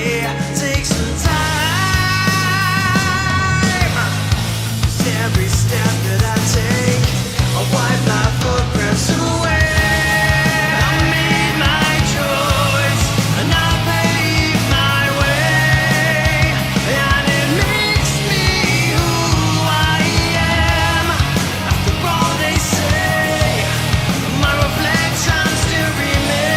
Take some time. 'Cause every step that I take, I wipe my footprints away. I made my choice, and I paved my way, and it makes me who I am. After all they say, my reflection still remains.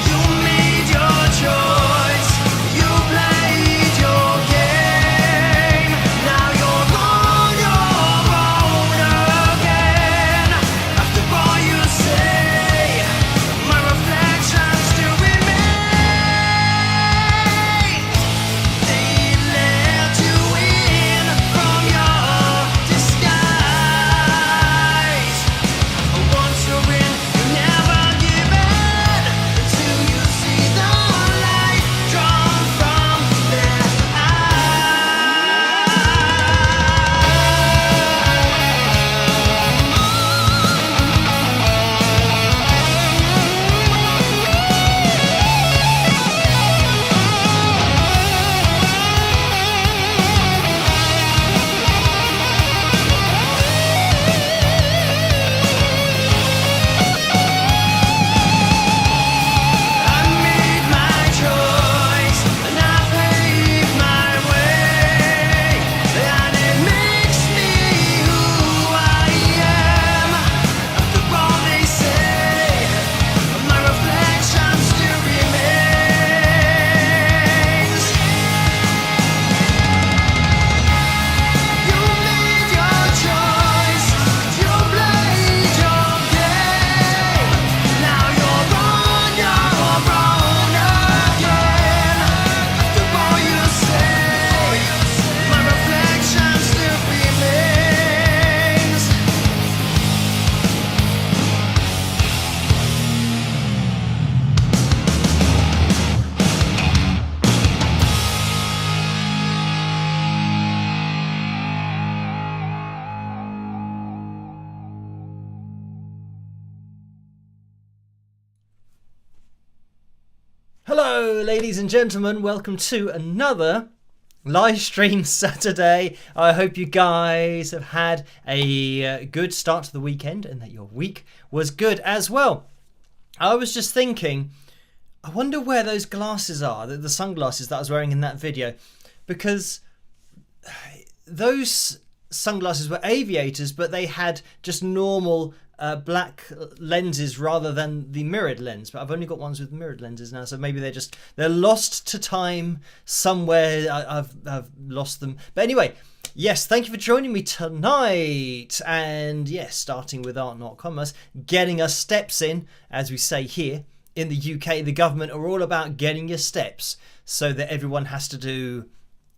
You made your choice, you played your game. Now you're on your own again. After all you say, my reflection still remains. They let you in from your disguise. Once you're in, you never give in until you see the light drawn from their I made my choice, and I paved my way, and it makes me who I am. After all they say, my reflection still remains. You made your choice, you played your game. Now you're on your own again. After all you say, my reflection still remains. Hello, ladies and gentlemen. Welcome to another live stream Saturday. I hope you guys have had a good start to the weekend and that your week was good as well. I was just thinking, I wonder where those glasses are, the sunglasses that I was wearing in that video, because those sunglasses were aviators, but they had just normal black lenses rather than the mirrored lens. But I've only got ones with mirrored lenses now, so maybe they're lost to time somewhere. I've lost them. But anyway, yes, thank you for joining me tonight. And yes, starting with Art Not Commerce, getting us steps in, as we say here in the UK. The government are all about getting your steps, so that everyone has to do,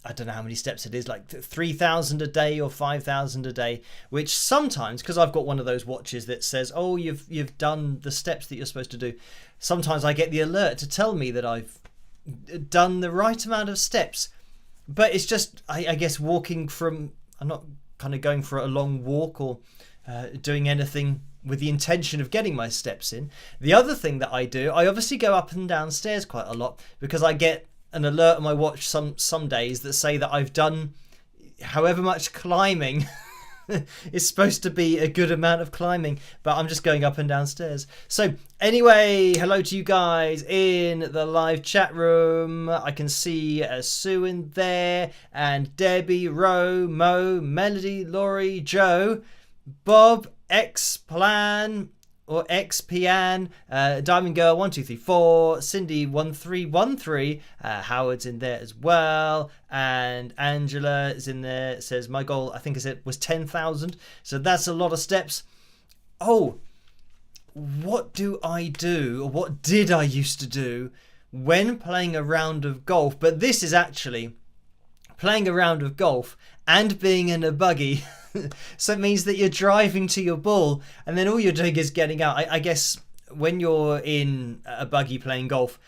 I don't know how many steps it is, like 3,000 a day or 5,000 a day, which sometimes, because I've got one of those watches that says, oh, you've done the steps that you're supposed to do, sometimes I get the alert to tell me that I've done the right amount of steps. But it's just, I guess, walking from, I'm not kind of going for a long walk or doing anything with the intention of getting my steps in. The other thing that I do, I obviously go up and down stairs quite a lot, because I get an alert on my watch some days that say that I've done however much climbing. It's supposed to be a good amount of climbing, but I'm just going up and down stairs. So anyway, hello to you guys in the live chat room. I can see Sue in there, and Debbie, Ro, Mo, Melody, Laurie, Joe, Bob, X-Plan, or XPan, Diamond Girl 1234, Cindy 1313, Howard's in there as well, and Angela is in there. It says my goal, I think was 10,000, so that's a lot of steps. Oh, what do I do, or what did I used to do when playing a round of golf? But this is actually playing a round of golf and being in a buggy. So it means that you're driving to your ball, and then all you're doing is getting out. I guess when you're in a buggy playing golf,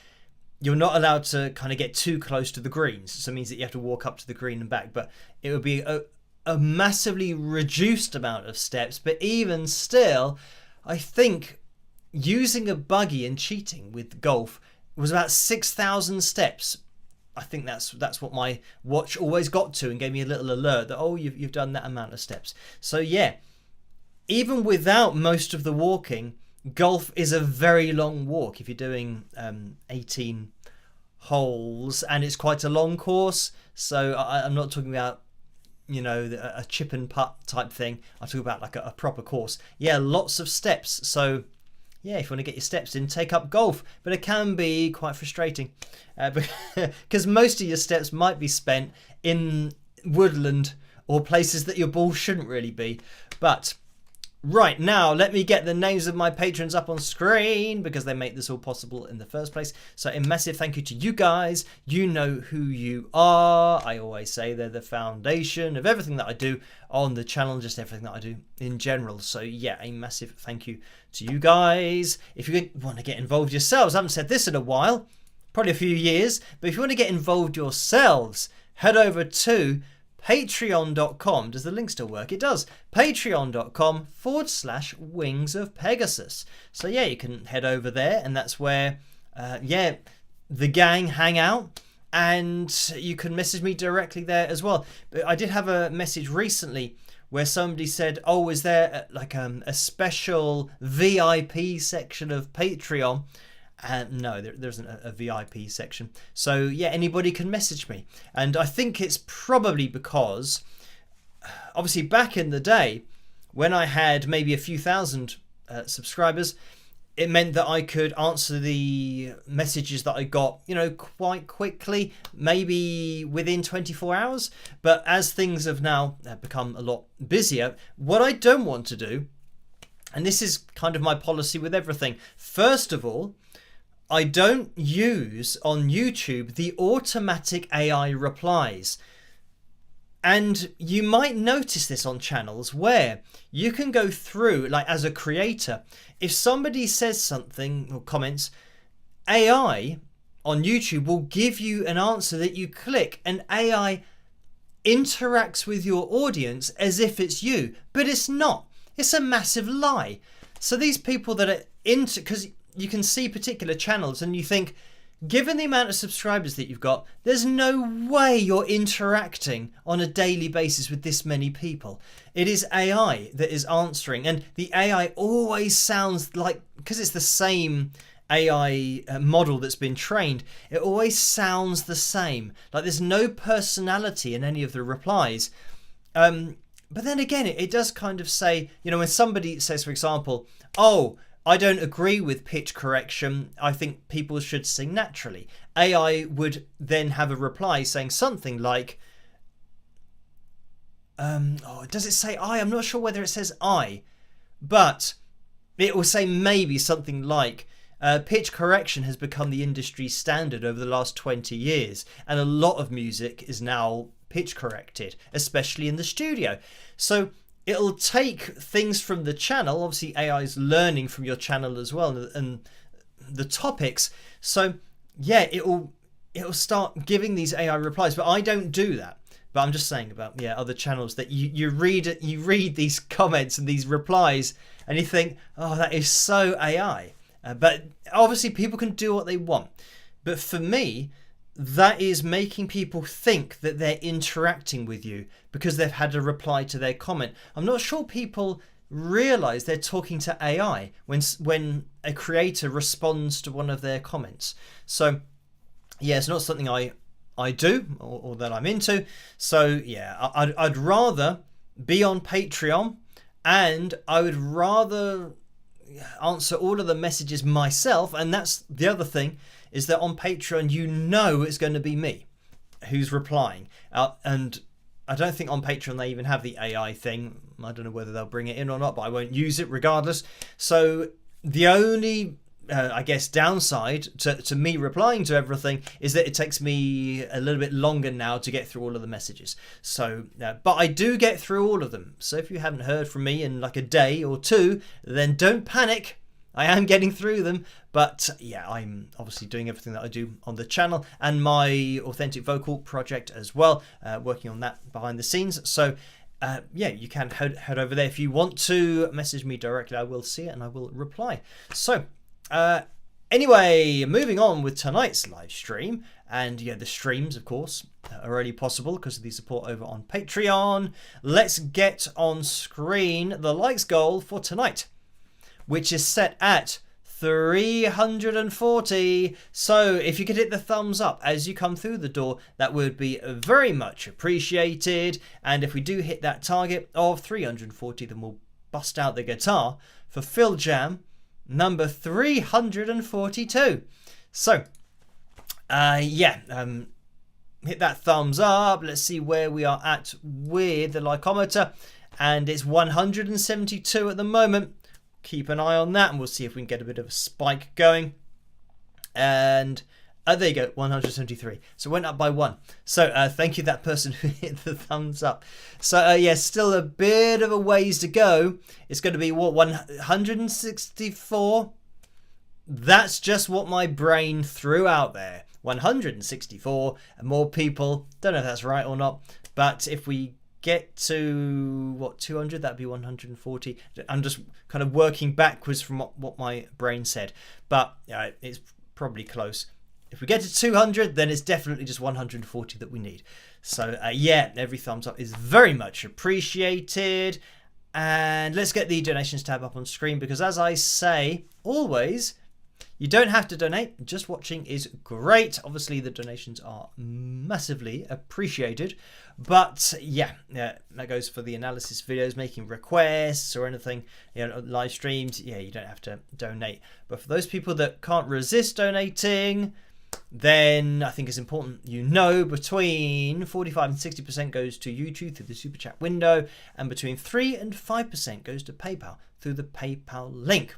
you're not allowed to kind of get too close to the greens. So it means that you have to walk up to the green and back. But it would be a massively reduced amount of steps. But even still, I think using a buggy and cheating with golf was about 6,000 steps. I think that's what my watch always got to and gave me a little alert that, oh, you've done that amount of steps. So yeah, even without most of the walking, golf is a very long walk if you're doing 18 holes, and it's quite a long course. So I'm not talking about, you know, a chip and putt type thing. I'm talking about like a proper course. Yeah, lots of steps. So yeah, if you want to get your steps in, take up golf. But it can be quite frustrating because most of your steps might be spent in woodland or places that your ball shouldn't really be. But right now, let me get the names of my patrons up on screen because they make this all possible in the first place. So a massive thank you to you guys. You know who you are. I always say they're the foundation of everything that I do on the channel, just everything that I do in general. So yeah, a massive thank you to you guys. If you want to get involved yourselves, I haven't said this in a while, probably a few years, but if you want to get involved yourselves, head over to patreon.com. Does the link still work? It does. Patreon.com/Wings of Pegasus. So yeah, you can head over there, and that's where the gang hang out, and you can message me directly there as well. But I did have a message recently where somebody said, oh, is there like a special VIP section of Patreon? No, there isn't a VIP section. So yeah, anybody can message me. And I think it's probably because, obviously back in the day, when I had maybe a few thousand subscribers, it meant that I could answer the messages that I got, you know, quite quickly, maybe within 24 hours. But as things have now become a lot busier, what I don't want to do, and this is kind of my policy with everything, first of all, I don't use on YouTube the automatic AI replies. And you might notice this on channels where you can go through, like as a creator, if somebody says something or comments, AI on YouTube will give you an answer that you click, and AI interacts with your audience as if it's you, but it's not. It's a massive lie. So these people that are into, because you can see particular channels and you think, given the amount of subscribers that you've got, there's no way you're interacting on a daily basis with this many people. It is AI that is answering, and the AI always sounds like, because it's the same AI model that's been trained, it always sounds the same. Like there's no personality in any of the replies. But then again, it does kind of say, you know, when somebody says, for example, oh, I don't agree with pitch correction, I think people should sing naturally. AI would then have a reply saying something like, does it say I? I'm not sure whether it says I, but it will say maybe something like, pitch correction has become the industry standard over the last 20 years, and a lot of music is now pitch corrected, especially in the studio. So it'll take things from the channel. Obviously, AI is learning from your channel as well, and the topics. So yeah, it'll start giving these AI replies. But I don't do that. But I'm just saying about other channels that you read these comments and these replies, and you think, oh, that is so AI. But obviously, people can do what they want. But for me, that is making people think that they're interacting with you because they've had a reply to their comment. I'm not sure people realize they're talking to AI when a creator responds to one of their comments. So yeah, it's not something I do or that I'm into. So yeah, I'd rather be on Patreon, and I would rather answer all of the messages myself. And that's the other thing, is that on Patreon, you know it's going to be me who's replying. And I don't think on Patreon they even have the AI thing. I don't know whether they'll bring it in or not, but I won't use it regardless. So the only, I guess, downside to me replying to everything is that it takes me a little bit longer now to get through all of the messages. So, but I do get through all of them. So if you haven't heard from me in like a day or two, then don't panic. I am getting through them, but yeah, I'm obviously doing everything that I do on the channel and my authentic vocal project as well, working on that behind the scenes. So yeah, you can head over there. If you want to message me directly, I will see it and I will reply. So, anyway, moving on with tonight's live stream. And yeah, the streams, of course, are only possible because of the support over on Patreon. Let's get on screen the likes goal for tonight, which is set at 340. So if you could hit the thumbs up as you come through the door, that would be very much appreciated. And if we do hit that target of 340, then we'll bust out the guitar for Phil Jam number 342. So hit that thumbs up. Let's see where we are at with the likeometer, and it's 172 at the moment. Keep an eye on that, and we'll see if we can get a bit of a spike going. And there you go, 173. So it went up by 1. So thank you, that person who hit the thumbs up. So yeah, still a bit of a ways to go. It's going to be what, 164? That's just what my brain threw out there. 164, and more people. Don't know if that's right or not, but if we get to what, 200, that'd be 140. I'm just kind of working backwards from what my brain said, but it's probably close. If we get to 200, then it's definitely just 140 that we need. So yeah, every thumbs up is very much appreciated. And let's get the donations tab up on screen, because as I say always, you don't have to donate, just watching is great. Obviously, the donations are massively appreciated. But yeah, that goes for the analysis videos, making requests or anything, live streams. Yeah, you don't have to donate. But for those people that can't resist donating, then I think it's important between 45 and 60% goes to YouTube through the super chat window, and between 3 and 5% goes to PayPal through the PayPal link,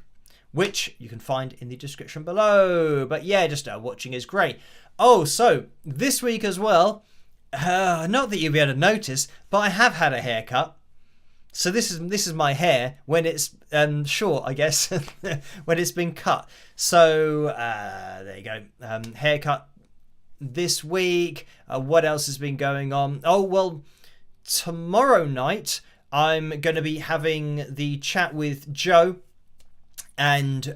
which you can find in the description below. But yeah, just watching is great. Oh, so this week as well, not that you'll be able to notice, but I have had a haircut. So this is my hair when it's short, I guess, when it's been cut. So there you go, haircut this week. What else has been going on? Oh, well, tomorrow night I'm going to be having the chat with Joe. And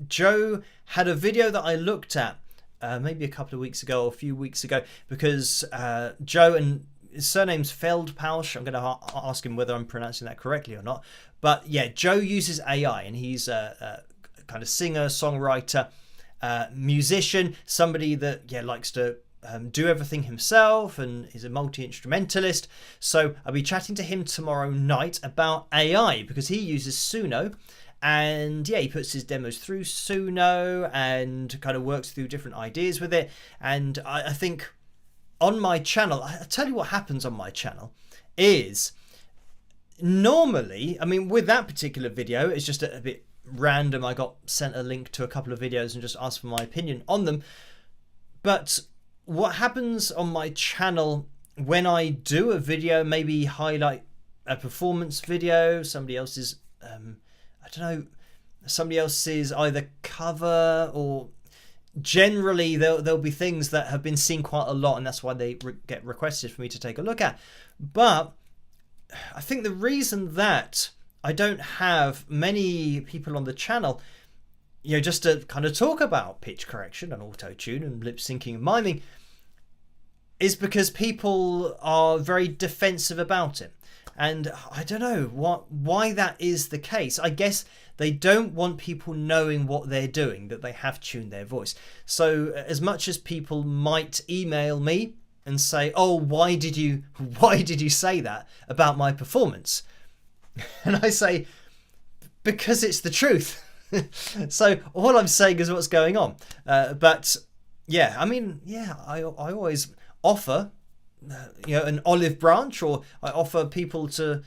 Joe had a video that I looked at maybe a couple of weeks ago or a few weeks ago, because Joe, and his surname's Feldpausch. I'm going to ask him whether I'm pronouncing that correctly or not. But yeah, Joe uses AI, and he's a kind of singer, songwriter, musician, somebody that likes to do everything himself and is a multi-instrumentalist. So I'll be chatting to him tomorrow night about AI, because he uses Suno. And yeah, he puts his demos through Suno and kind of works through different ideas with it. And I think on my channel, I'll tell you what happens on my channel is normally, I mean, with that particular video, it's just a bit random. I got sent a link to a couple of videos and just asked for my opinion on them. But what happens on my channel when I do a video, maybe highlight a performance video, somebody else's somebody else's either cover, or generally there'll be things that have been seen quite a lot, and that's why they get requested for me to take a look at. But I think the reason that I don't have many people on the channel, just to kind of talk about pitch correction and auto-tune and lip syncing and miming, is because people are very defensive about it. And I don't know why that is the case. I guess they don't want people knowing what they're doing, that they have tuned their voice. So as much as people might email me and say, "Oh, why did you say that about my performance?" And I say, because it's the truth. So all I'm saying is what's going on. But yeah, I mean, yeah, I always offer an olive branch, or I offer people to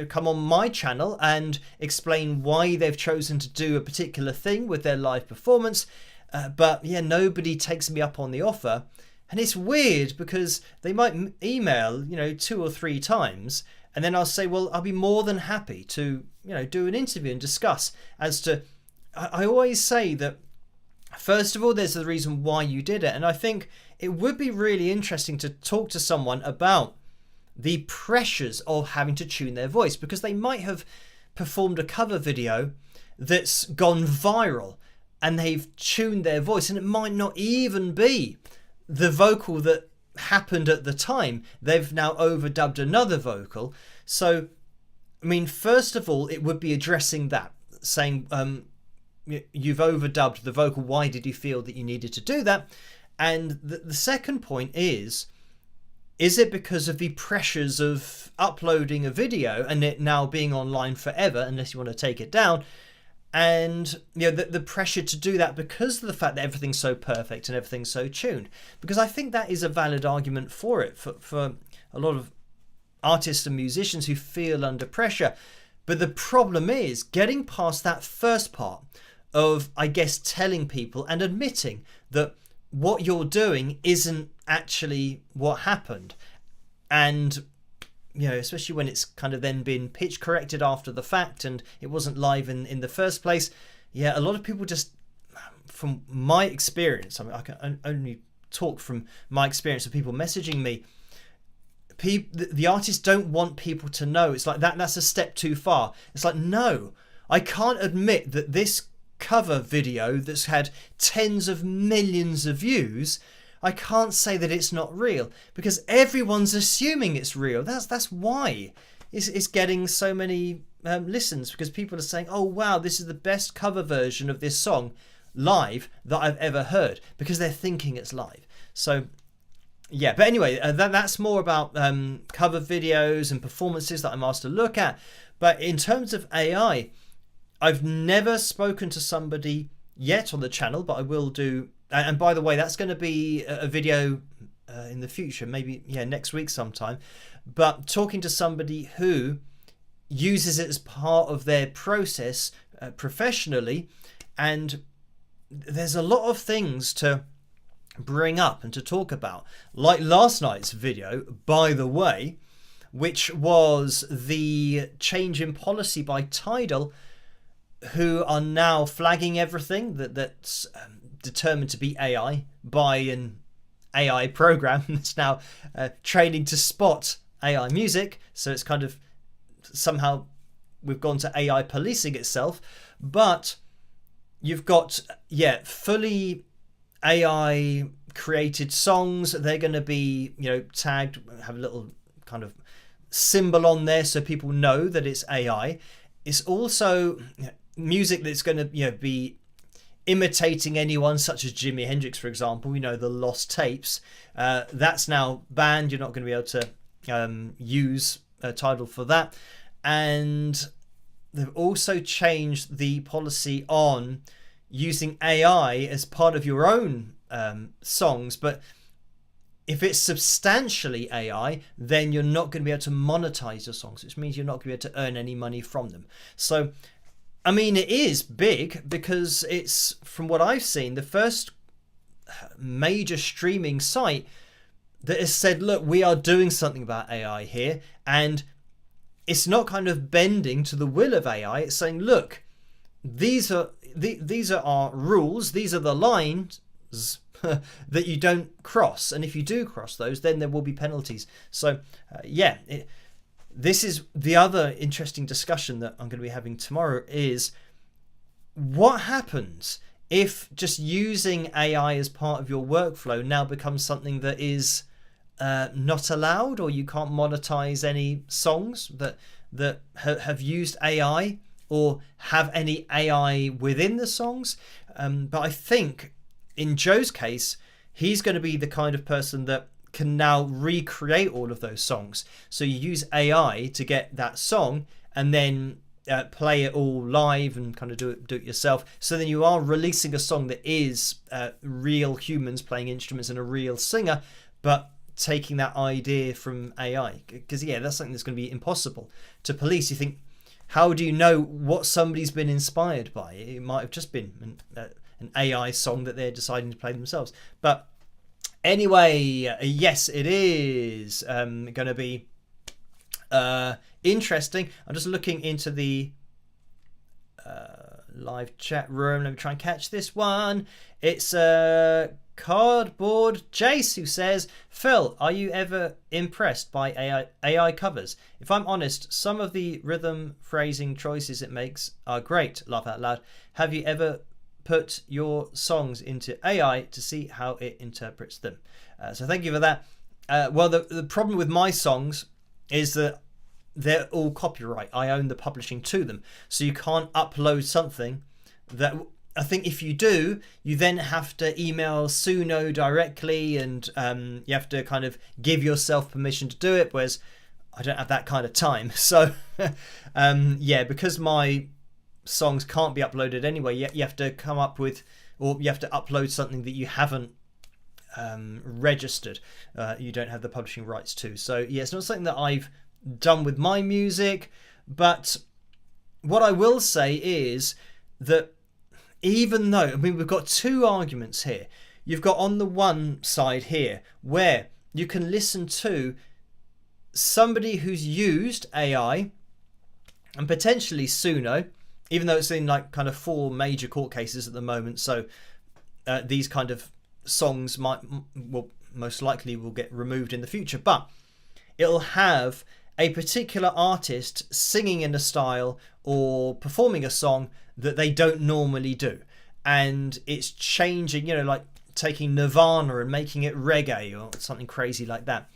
come on my channel and explain why they've chosen to do a particular thing with their live performance. But yeah, nobody takes me up on the offer. And it's weird, because they might email 2 or 3 times, and then I'll say, well, I'll be more than happy to do an interview and discuss as to. I always say that, first of all, there's the reason why you did it. And I think it would be really interesting to talk to someone about the pressures of having to tune their voice, because they might have performed a cover video that's gone viral and they've tuned their voice, and it might not even be the vocal that happened at the time. They've now overdubbed another vocal. So, I mean, first of all, it would be addressing that, saying, you've overdubbed the vocal. Why did you feel that you needed to do that? And the second point is it because of the pressures of uploading a video and it now being online forever, unless you want to take it down? And the pressure to do that because of the fact that everything's so perfect and everything's so tuned. Because I think that is a valid argument for it, for a lot of artists and musicians who feel under pressure. But the problem is getting past that first part of, I guess, telling people and admitting that what you're doing isn't actually what happened. And especially when it's kind of then been pitch corrected after the fact and it wasn't live in the first place. Yeah, a lot of people just, from my experience, I mean, I can only talk from my experience of people messaging me, the artists don't want people to know. It's like that's a step too far. It's like, no, I can't admit that this cover video that's had tens of millions of views, I can't say that it's not real, because everyone's assuming it's real. That's why it's getting so many listens, because people are saying, oh wow, this is the best cover version of this song live that I've ever heard, because they're thinking it's live. So yeah, but anyway, that's more about cover videos and performances that I'm asked to look at. But in terms of AI, I've never spoken to somebody yet on the channel, but I will do. And by the way, that's going to be a video in the future, maybe next week sometime. But talking to somebody who uses it as part of their process professionally, and there's a lot of things to bring up and to talk about, like last night's video, by the way, which was the change in policy by Tidal, who are now flagging everything that's determined to be AI by an AI program that's now training to spot AI music. So it's kind of somehow we've gone to AI policing itself. But you've got fully AI created songs. They're going to be tagged, have a little kind of symbol on there so people know that it's AI. It's also music that's going to be imitating anyone, such as Jimi Hendrix, for example. The lost tapes. That's now banned. You're not going to be able to use a Tidal for that. And they've also changed the policy on using AI as part of your own songs. But if it's substantially AI, then you're not going to be able to monetize your songs, which means you're not going to be able to earn any money from them. So, I mean, it is big because it's, from what I've seen, the first major streaming site that has said, look, we are doing something about AI here. And it's not kind of bending to the will of AI. It's saying, look, these are our rules. These are the lines that you don't cross. And if you do cross those, then there will be penalties. So, this is the other interesting discussion that I'm going to be having tomorrow, is what happens if just using AI as part of your workflow now becomes something that is not allowed, or you can't monetize any songs that have used AI or have any AI within the songs. But I think in Joe's case, he's going to be the kind of person that can now recreate all of those songs. So you use AI to get that song and then play it all live and kind of do it yourself. So then you are releasing a song that is real humans playing instruments and a real singer, but taking that idea from AI. Because that's something that's going to be impossible to police. You think, how do you know what somebody's been inspired by? It might have just been an AI song that they're deciding to play themselves. But anyway, yes, it is going to be interesting. I'm just looking into the live chat room. Let me try and catch this one. It's Cardboard Jace who says, Phil, are you ever impressed by AI covers? If I'm honest, some of the rhythm phrasing choices it makes are great. Laugh out loud. Have you ever put your songs into AI to see how it interprets them? So thank you for that. Well, the problem with my songs is that they're all copyright. I own the publishing to them. So you can't upload something that, I think if you do, you then have to email Suno directly, and you have to kind of give yourself permission to do it, whereas I don't have that kind of time. So yeah, because my songs can't be uploaded anyway, you have to come up with, or you have to upload something that you haven't registered, you don't have the publishing rights to. So yeah, it's not something that I've done with my music. But what I will say is that even though, I mean, we've got two arguments here. You've got on the one side here where you can listen to somebody who's used AI and potentially Suno, even though it's in like kind of 4 major court cases at the moment. So these kind of songs will most likely will get removed in the future, but it'll have a particular artist singing in a style or performing a song that they don't normally do, and it's changing, you know, like taking Nirvana and making it reggae or something crazy like that.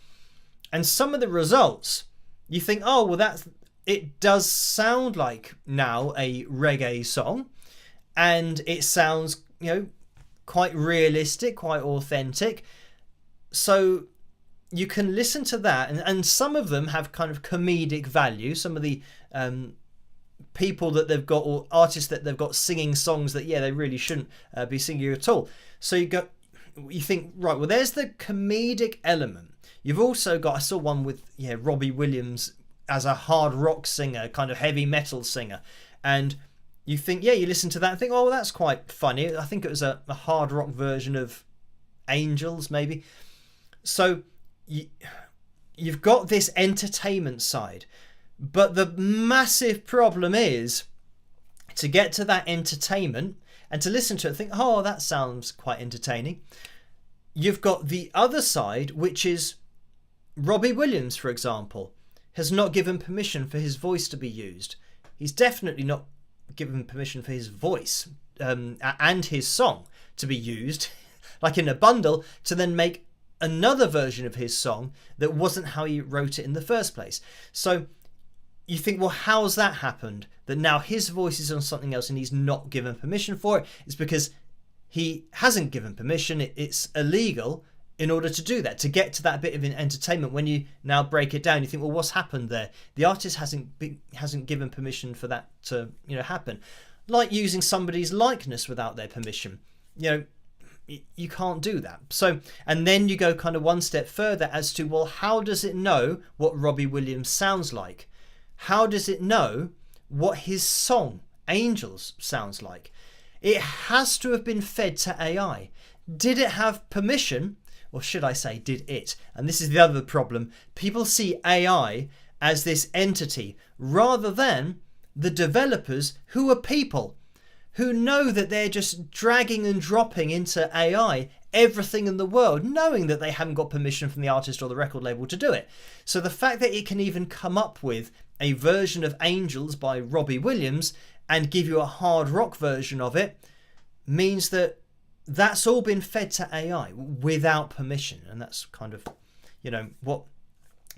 And some of the results, you think, oh well, it does sound like now a reggae song, and it sounds, you know, quite realistic, quite authentic. So you can listen to that, and some of them have kind of comedic value. Some of the people that they've got, or artists that they've got singing songs that, yeah, they really shouldn't be singing at all. So you think, right, well, there's the comedic element. You've also got, I saw one with, yeah, Robbie Williams as a hard rock singer, kind of heavy metal singer, and you think, yeah, you listen to that and think, oh, well, that's quite funny. I think it was a hard rock version of Angels, maybe. So you've got this entertainment side, but the massive problem is to get to that entertainment and to listen to it and think, oh, that sounds quite entertaining. You've got the other side, which is Robbie Williams, for example, has not given permission for his voice to be used. He's definitely not given permission for his voice and his song to be used, like in a bundle, to then make another version of his song that wasn't how he wrote it in the first place. So you think, well, how's that happened? That now his voice is on something else and he's not given permission for it? It's because he hasn't given permission. It's illegal in order to do that, to get to that bit of entertainment. When you now break it down, you think, well, what's happened there? The artist hasn't given permission for that to, you know, happen. Like using somebody's likeness without their permission. You know, you can't do that. So, and then you go kind of one step further as to, well, how does it know what Robbie Williams sounds like? How does it know what his song Angels sounds like? It has to have been fed to AI. Did it have permission? Or should I say, did it? And this is the other problem. People see AI as this entity rather than the developers, who are people who know that they're just dragging and dropping into AI everything in the world, knowing that they haven't got permission from the artist or the record label to do it. So the fact that it can even come up with a version of Angels by Robbie Williams and give you a hard rock version of it means that that's all been fed to AI without permission. And that's kind of, you know, what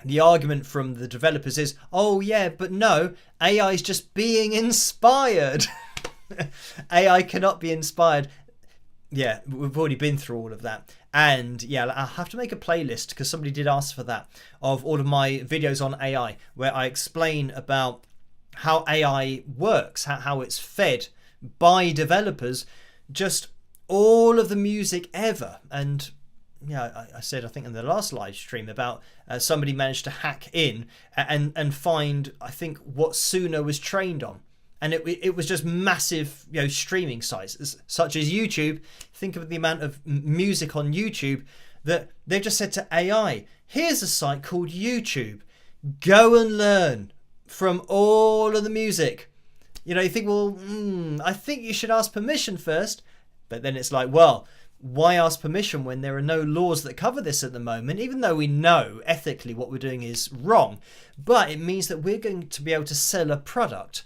the argument from the developers is. Oh yeah, but no, AI is just being inspired. AI cannot be inspired. Yeah, we've already been through all of that. And yeah, I'll have to make a playlist, because somebody did ask for that, of all of my videos on AI, where I explain about how AI works, how it's fed by developers, just all of the music ever. And yeah, I said, I think in the last live stream, about somebody managed to hack in and find, I think, what Suno was trained on. And it was just massive, you know, streaming sites such as YouTube. Think of the amount of music on YouTube that they've just said to AI, here's a site called YouTube. Go and learn from all of the music You think, well, I think you should ask permission first. But then it's like, well, why ask permission when there are no laws that cover this at the moment, even though we know ethically what we're doing is wrong. But it means that we're going to be able to sell a product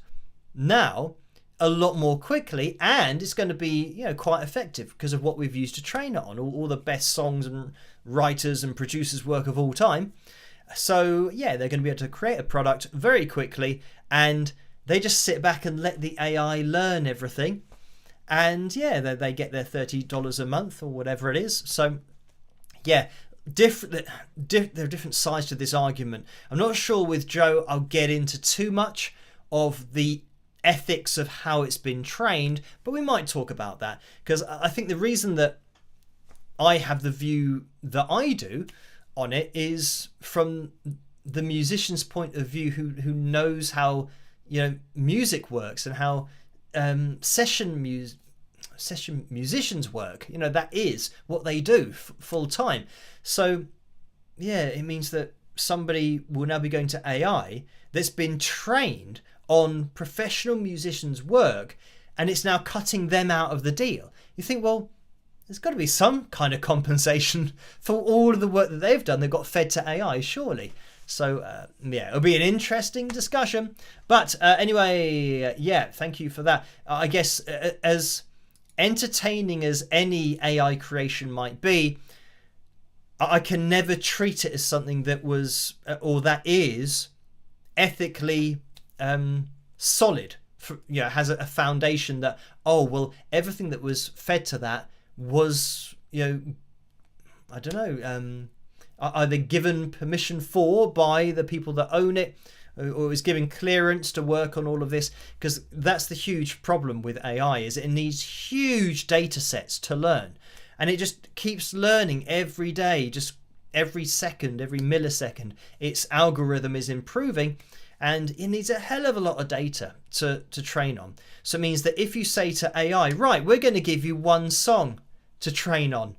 now a lot more quickly, and it's going to be quite effective because of what we've used to train it on, all the best songs and writers and producers work of all time. So yeah, they're going to be able to create a product very quickly, and they just sit back and let the AI learn everything. And yeah, they get their $30 a month or whatever it is. So yeah, there are different sides to this argument. I'm not sure with Joe I'll get into too much of the ethics of how it's been trained, but we might talk about that, because I think the reason that I have the view that I do on it is from the musician's point of view, who knows how music works and how session musicians work. That is what they do full time. So yeah, it means that somebody will now be going to AI that's been trained on professional musicians' work, and it's now cutting them out of the deal. You think, well, there's got to be some kind of compensation for all of the work that they've done that got fed to AI, surely. So yeah, it'll be an interesting discussion. But anyway, yeah, thank you for that. I guess as entertaining as any AI creation might be, I can never treat it as something that was or that is ethically solid. Has a foundation that, oh well, everything that was fed to that was I don't know, either given permission for by the people that own it, or is given clearance to work on all of this. Because that's the huge problem with AI, is it needs huge data sets to learn, and it just keeps learning every day, just every second, every millisecond. Its algorithm is improving, and it needs a hell of a lot of data to train on. So it means that if you say to AI, right, we're going to give you one song to train on,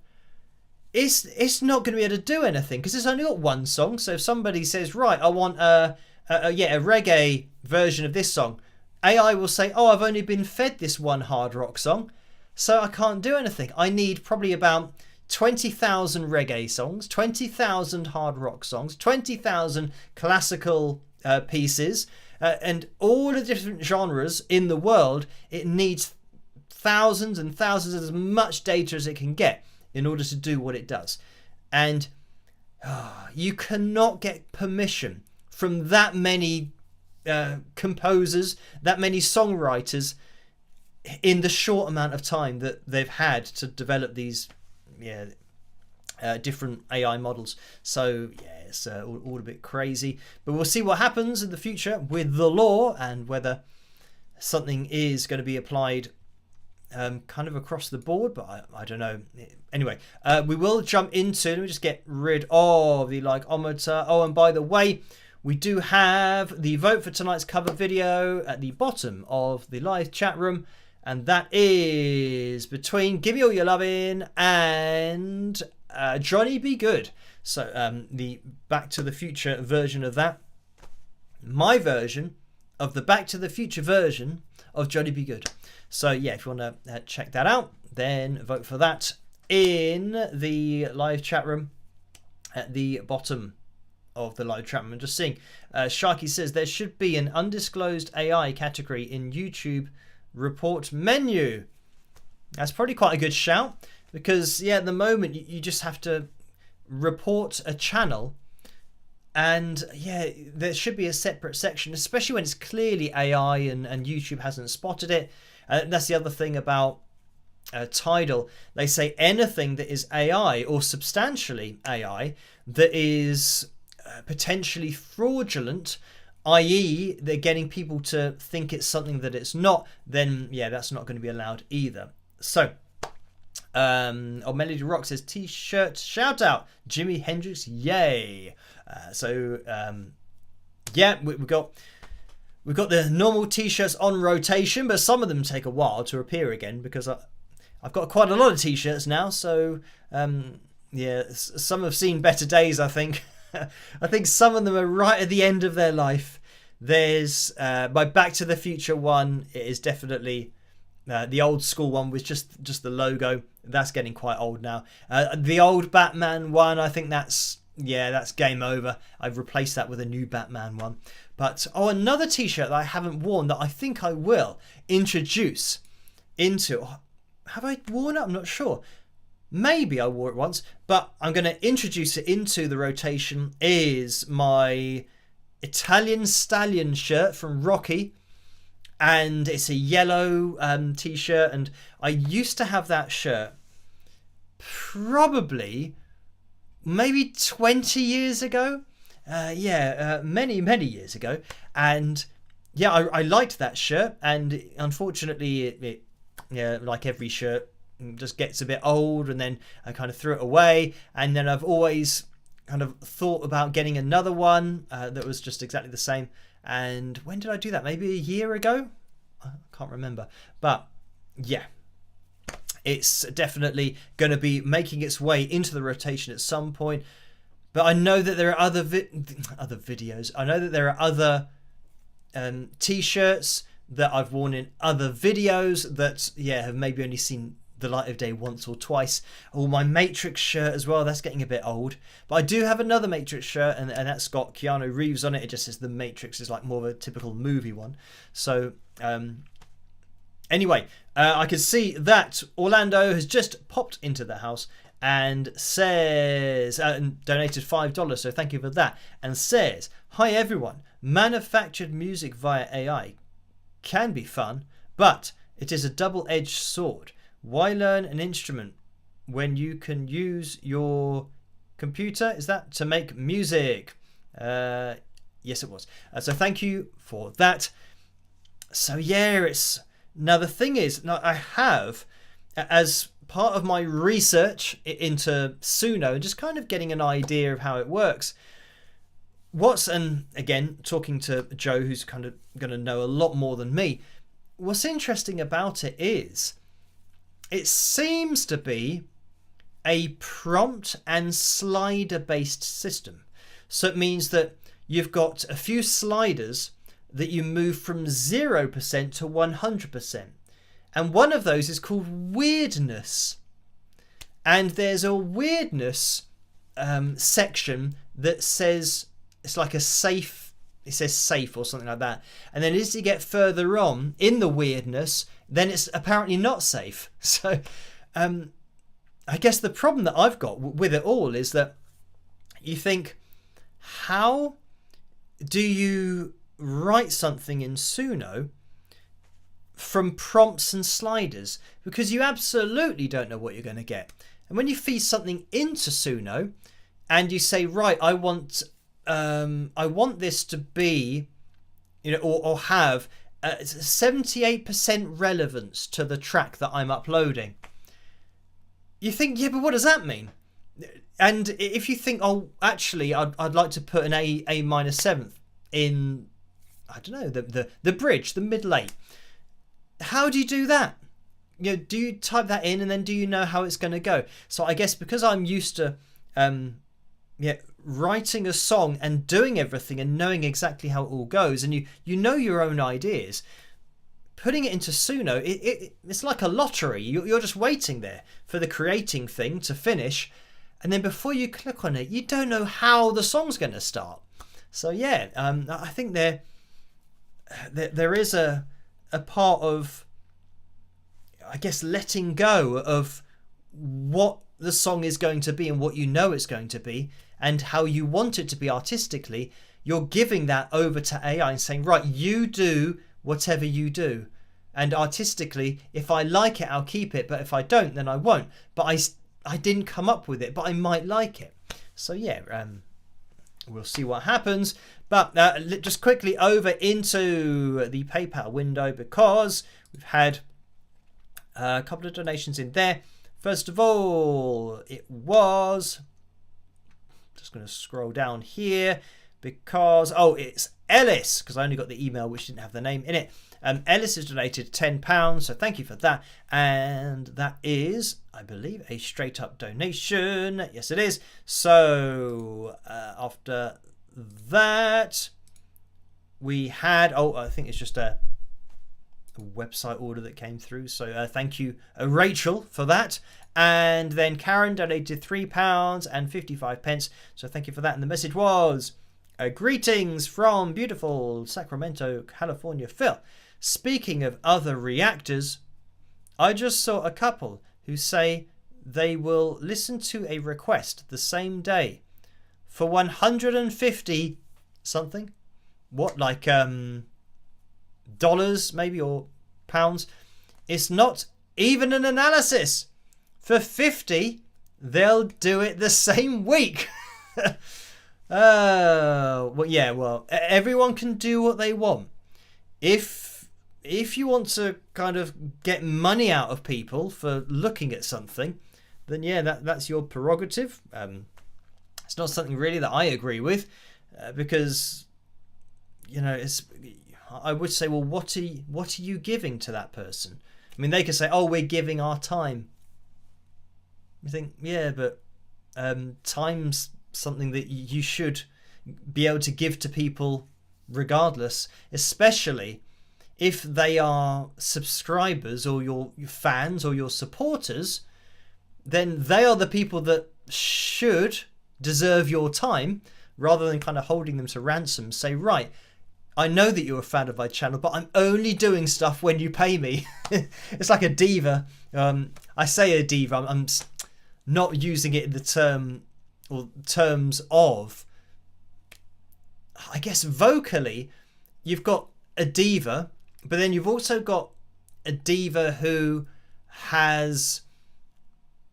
it's not going to be able to do anything because it's only got one song. So if somebody says, right, I want a reggae version of this song, AI will say, oh, I've only been fed this one hard rock song, so I can't do anything. I need probably about 20,000 reggae songs, 20,000 hard rock songs, 20,000 classical pieces, and all the different genres in the world. It needs thousands and thousands, as much data as it can get in order to do what it does. And you cannot get permission from that many composers, that many songwriters, in the short amount of time that they've had to develop these different AI models. So yeah, it's all a bit crazy, but we'll see what happens in the future with the law and whether something is going to be applied kind of across the board, but I don't know. Anyway, we will jump into, let me just get rid of the like-ometer. Oh, and by the way, we do have the vote for tonight's cover video at the bottom of the live chat room, and that is between Give Me All Your Lovin' and Johnny Be Good. So the Back to the Future version of that, my version of the Back to the Future version of Johnny Be Good. So yeah, if you want to check that out, then vote for that in the live chat room at the bottom of the live chat room. I'm just seeing, Sharky says there should be an undisclosed AI category in YouTube report menu. That's probably quite a good shout, because yeah, at the moment you just have to report a channel, and yeah, there should be a separate section, especially when it's clearly AI and YouTube hasn't spotted it. That's the other thing about Tidal. They say anything that is AI or substantially AI that is potentially fraudulent, i.e. they're getting people to think it's something that it's not, then yeah, that's not going to be allowed either. So Melody Rock says t-shirt shout out Jimi Hendrix, yay. Yeah, we've got the normal t-shirts on rotation, but some of them take a while to appear again, because I've got quite a lot of t-shirts now. So yeah, some have seen better days, I think. I think some of them are right at the end of their life. There's my Back to the Future one. It is definitely the old school one with just the logo. That's getting quite old now. The old Batman one, I think that's game over. I've replaced that with a new Batman one. But another T-shirt that I haven't worn that I think I will introduce into. Have I worn it? I'm not sure. Maybe I wore it once, but I'm going to introduce it into the rotation. Is my Italian Stallion shirt from Rocky. And it's a yellow T-shirt, and I used to have that shirt probably maybe 20 years ago. Many years ago. And yeah, I liked that shirt, and unfortunately it like every shirt, just gets a bit old, and then I kind of threw it away. And then I've always kind of thought about getting another one that was just exactly the same. And when did I do that? Maybe a year ago? I can't remember. But yeah, it's definitely going to be making its way into the rotation at some point. But I know that there are other videos. I know that there are other T-shirts that I've worn in other videos that have maybe only seen the light of day once or twice. My Matrix shirt as well, that's getting a bit old. But I do have another Matrix shirt, and that's got Keanu Reeves on it. It just says the Matrix is like more of a typical movie one. So anyway, I can see that Orlando has just popped into the house and says, and donated $5, so thank you for that, and says, "Hi everyone, manufactured music via AI can be fun, but it is a double-edged sword. Why learn an instrument when you can use your computer?" Is that to make music? Yes, it was. So thank you for that. So yeah, it's now the thing is, now I have, as part of my research into Suno and just kind of getting an idea of how it works. And again, talking to Joe, who's kind of going to know a lot more than me. What's interesting about it is, it seems to be a prompt and slider based system. So it means that you've got a few sliders that you move from 0% to 100%. And one of those is called weirdness. And there's a weirdness section that says, it's like a safe, it says safe or something like that. And then as you get further on in the weirdness, then it's apparently not safe. So I guess the problem that I've got with it all is that you think, how do you write something in Suno from prompts and sliders? Because you absolutely don't know what you're going to get. And when you feed something into Suno and you say, right, I want this to be, or have 78% relevance to the track that I'm uploading. You think, yeah, but what does that mean? And if you think, actually, I'd like to put an A minor seventh in, I don't know, the bridge, the middle eight. How do you do that? Do you type that in and then do you know how it's going to go? So I guess because I'm used to writing a song and doing everything and knowing exactly how it all goes, and you know your own ideas, putting it into Suno, it's like a lottery. You're just waiting there for the creating thing to finish, and then before you click on it, you don't know how the song's going to start. So yeah, I think there is a part of, I guess, letting go of what the song is going to be and what you know it's going to be and how you want it to be artistically. You're giving that over to AI and saying, right, you do whatever you do, and artistically, if I like it, I'll keep it, but if I don't, then I won't. But I didn't come up with it, but I might like it. So yeah, we'll see what happens. But just quickly over into the PayPal window, because we've had a couple of donations in there. First of all, it was, just going to scroll down here because, it's Ellis, because I only got the email which didn't have the name in it. Ellis has donated £10, so thank you for that. And that is, I believe, a straight up donation. Yes, it is. So after that, we had, I think it's just a website order that came through. So thank you, Rachel, for that. And then Karen donated £3.55. So thank you for that. And the message was, greetings from beautiful Sacramento, California. Phil, speaking of other reactors, I just saw a couple who say they will listen to a request the same day for 150 something. What, like dollars maybe, or pounds? It's not even an analysis. For 50, they'll do it the same week. Well, yeah, well, everyone can do what they want. If you want to kind of get money out of people for looking at something, then yeah, that's your prerogative. It's not something really that I agree with, because, you know, I would say, well, what are you giving to that person? I mean, they could say, oh, we're giving our time. You think, yeah, but time's something that you should be able to give to people regardless, especially if they are subscribers or your fans or your supporters. Then they are the people that should deserve your time, rather than kind of holding them to ransom. Say, right, I know that you're a fan of my channel, but I'm only doing stuff when you pay me. It's like a diva. I say a diva, I'm not using it in the terms of, I guess, vocally, you've got a diva, but then you've also got a diva who has,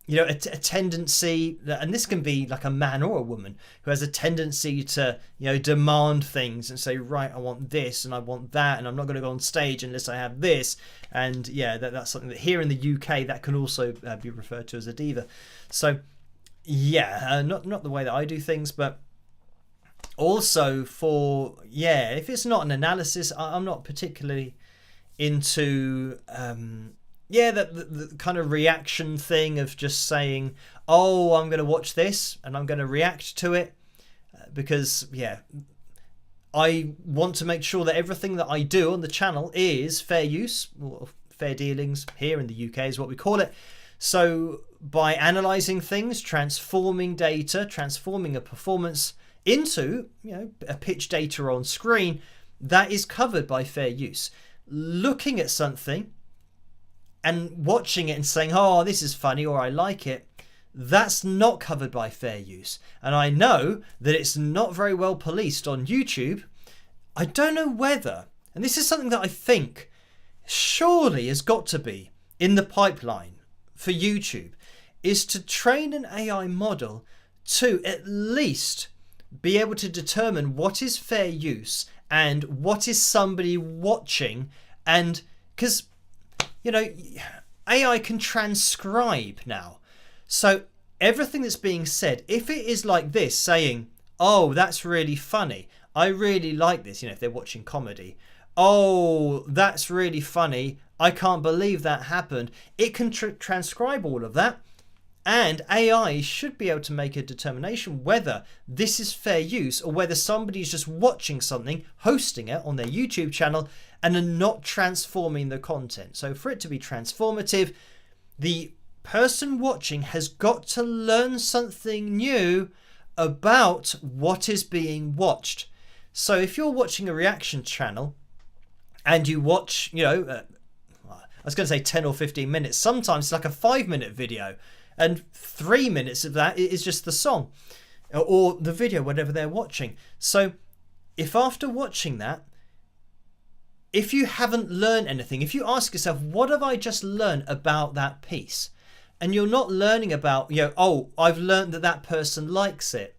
you know, a tendency, and this can be like a man or a woman, who has a tendency to, you know, demand things and say, right, I want this and I want that, and I'm not going to go on stage unless I have this. And yeah, that's something that here in the UK that can also be referred to as a diva. So yeah, not the way that I do things, but also for, yeah, if it's not an analysis, I'm not particularly into the kind of reaction thing of just saying, oh, I'm going to watch this and I'm going to react to it, because yeah, I want to make sure that everything that I do on the channel is fair use, or fair dealings here in the UK is what we call it. So by analysing things, transforming data, transforming a performance into, you know, a pitch data on screen, that is covered by fair use. Looking at something and watching it and saying, oh, this is funny, or I like it, that's not covered by fair use. And I know that it's not very well policed on YouTube. I don't know whether, and this is something that I think surely has got to be in the pipeline for YouTube, is to train an AI model to at least be able to determine what is fair use and what is somebody watching. And because, you know, AI can transcribe now. So everything that's being said, if it is like this, saying, oh, that's really funny, I really like this, you know, if they're watching comedy, oh, that's really funny, I can't believe that happened, it can transcribe all of that. And AI should be able to make a determination whether this is fair use, or whether somebody's just watching something, hosting it on their YouTube channel, and are not transforming the content. So for it to be transformative, the person watching has got to learn something new about what is being watched. So if you're watching a reaction channel and you watch, you know, I was going to say 10 or 15 minutes, sometimes it's like a 5-minute video, and 3 minutes of that is just the song or the video, whatever they're watching. So if after watching that, if you haven't learned anything, if you ask yourself, what have I just learned about that piece? And you're not learning about, you know, oh, I've learned that that person likes it.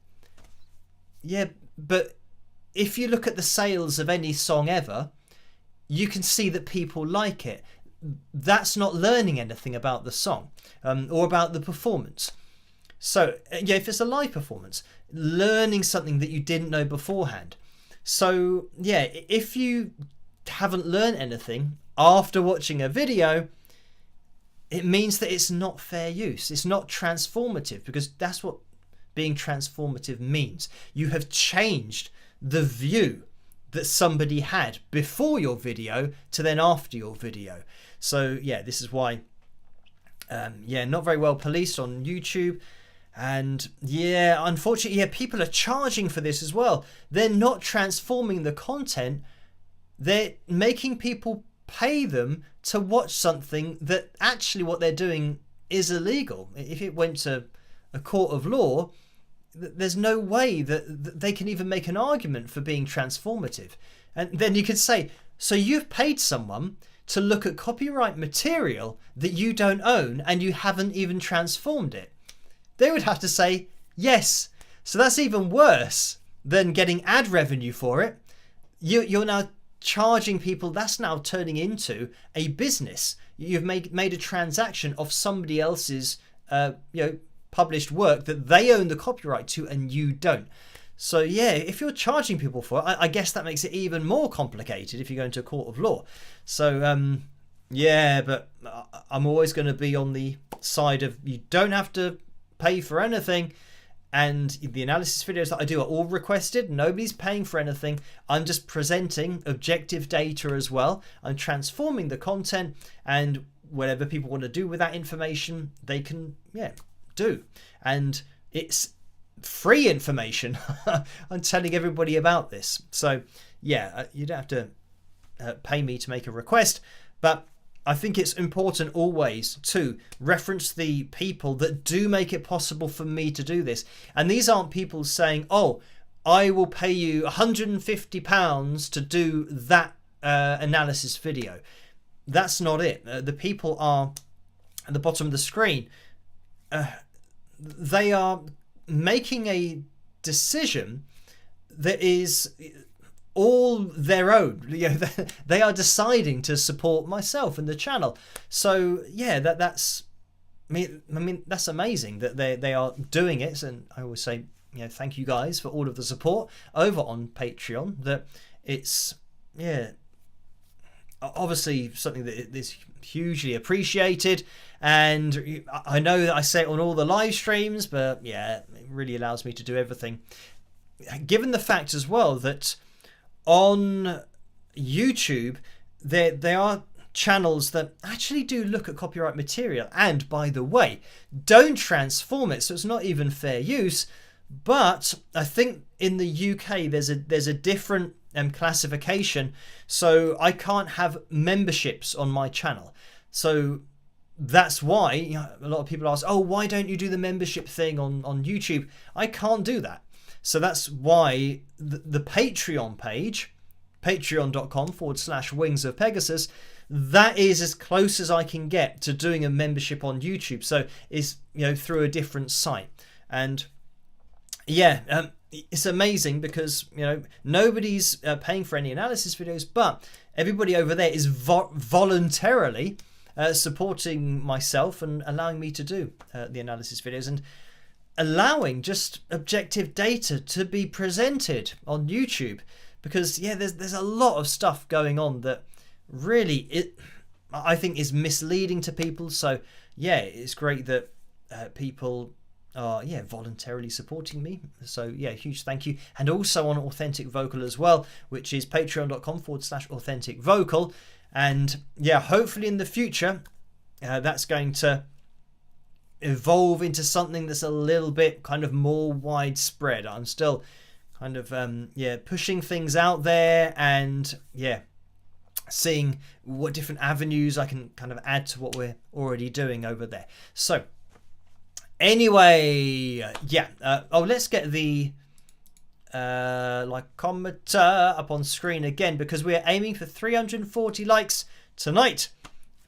Yeah, but if you look at the sales of any song ever, you can see that people like it. That's not learning anything about the song or about the performance. So yeah, if it's a live performance, learning something that you didn't know beforehand. So yeah, if you haven't learned anything after watching a video, it means that it's not fair use. It's not transformative, because that's what being transformative means. You have changed the view that somebody had before your video to then after your video. So yeah, this is why not very well policed on YouTube. And yeah, unfortunately, yeah, people are charging for this as well. They're not transforming the content. They're making people pay them to watch something that actually what they're doing is illegal. If it went to a court of law, there's no way that they can even make an argument for being transformative. And then you could say, so you've paid someone to look at copyright material that you don't own and you haven't even transformed it. They would have to say yes. So that's even worse than getting ad revenue for it. You're now charging people. That's now turning into a business. You've made a transaction of somebody else's published work that they own the copyright to and you don't. So yeah, if you're charging people for it, I guess that makes it even more complicated if you go into a court of law. So but I'm always going to be on the side of you don't have to pay for anything, and the analysis videos that I do are all requested. Nobody's paying for anything. I'm just presenting objective data as well. I'm transforming the content, and whatever people want to do with that information, they can do. And it's free information. I'm telling everybody about this. So yeah, you don't have to pay me to make a request, but I think it's important always to reference the people that do make it possible for me to do this. And these aren't people saying, oh, I will pay you £150 to do that analysis video. That's not it. The people are at the bottom of the screen. They are making a decision that is all their own. They are deciding to support myself and the channel. So yeah, that's I mean that's amazing that they are doing it. And I always say, thank you guys for all of the support over on Patreon. That it's obviously something that is hugely appreciated, and I know that I say it on all the live streams, but yeah, it really allows me to do everything. Given the fact as well that on YouTube there are channels that actually do look at copyright material, and by the way, don't transform it, so it's not even fair use. But I think in the UK there's a different classification, so I can't have memberships on my channel. So that's why a lot of people ask, oh, why don't you do the membership thing on YouTube? I can't do that. So that's why the Patreon page, patreon.com/Wings of Pegasus, that is as close as I can get to doing a membership on YouTube. So it's through a different site. And yeah, it's amazing because nobody's paying for any analysis videos, but everybody over there is voluntarily supporting myself and allowing me to do the analysis videos, and allowing just objective data to be presented on YouTube. Because yeah, there's a lot of stuff going on that really I think is misleading to people. So yeah, it's great that people are voluntarily supporting me. So yeah, huge thank you. And also on Authentic Vocal as well, which is patreon.com/Authentic Vocal. And yeah, hopefully in the future that's going to evolve into something that's a little bit kind of more widespread. I'm still kind of pushing things out there, and seeing what different avenues I can kind of add to what we're already doing over there. So anyway, let's get the likeometer up on screen again, because we're aiming for 340 likes tonight,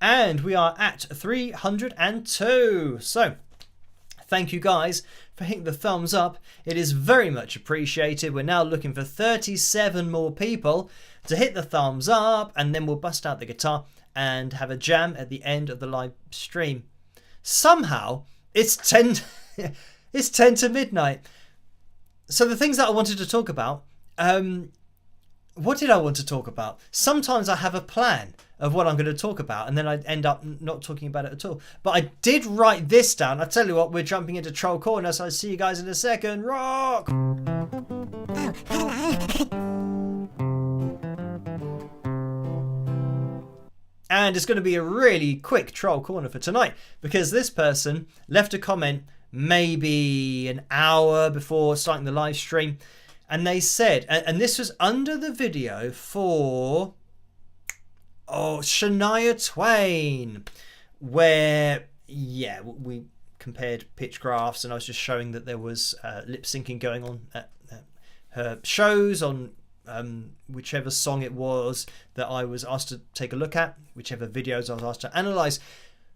and we are at 302. So thank you guys for hitting the thumbs up. It is very much appreciated. We're now looking for 37 more people to hit the thumbs up, and then we'll bust out the guitar and have a jam at the end of the live stream. Somehow it's 10 to midnight. So the things that I wanted to talk about, what did I want to talk about? Sometimes I have a plan of what I'm going to talk about, and then I end up not talking about it at all. But I did write this down. I tell you what, we're jumping into Troll Corner, so I'll see you guys in a second. Rock! And it's going to be a really quick troll corner for tonight, because this person left a comment maybe an hour before starting the live stream, and they said, and this was under the video for Shania Twain, where we compared pitch graphs, and I was just showing that there was lip syncing going on at her shows on whichever song it was that I was asked to take a look at, whichever videos I was asked to analyze.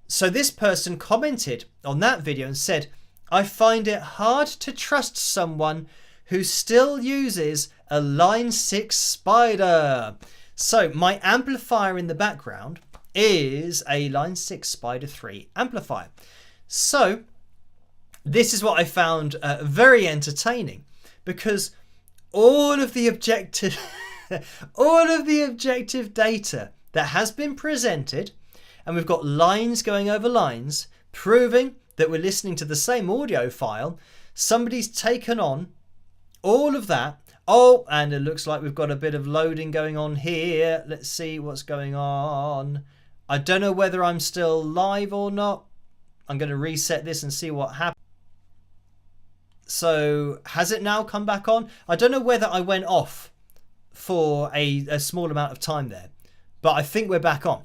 So this person commented on that video and said, I find it hard to trust someone who still uses a line 6 spider. So my amplifier in the background is a line 6 spider 3 amplifier. So this is what I found very entertaining, because all of the objective data that has been presented, and we've got lines going over lines proving that we're listening to the same audio file. Somebody's taken on all of that. Oh, and it looks like we've got a bit of loading going on here. Let's see what's going on. I don't know whether I'm still live or not. I'm going to reset this and see what happens. So has it now come back on? I don't know whether I went off for a small amount of time there, but I think we're back on.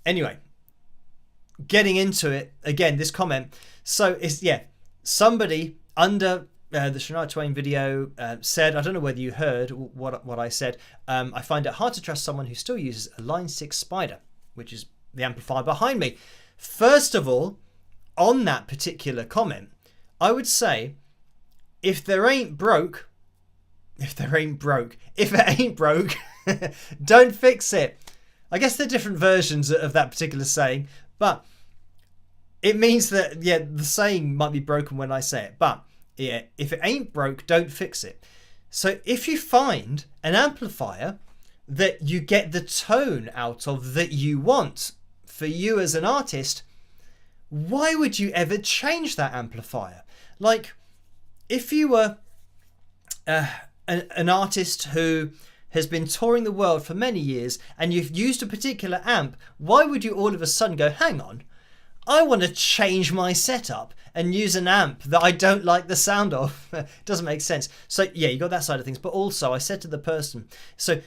Anyway, getting into it again, this comment. So it's, somebody under the Shania Twain video said, I don't know whether you heard what I said. I find it hard to trust someone who still uses a line 6 spider, which is the amplifier behind me. First of all, on that particular comment, I would say, if it ain't broke, don't fix it. I guess they're different versions of that particular saying, but it means that, the saying might be broken when I say it, but if it ain't broke, don't fix it. So if you find an amplifier that you get the tone out of that you want for you as an artist, why would you ever change that amplifier? Like, if you were an artist who has been touring the world for many years and you've used a particular amp, why would you all of a sudden go, hang on, I want to change my setup and use an amp that I don't like the sound of? It doesn't make sense. So you got that side of things. But also I said to the person, so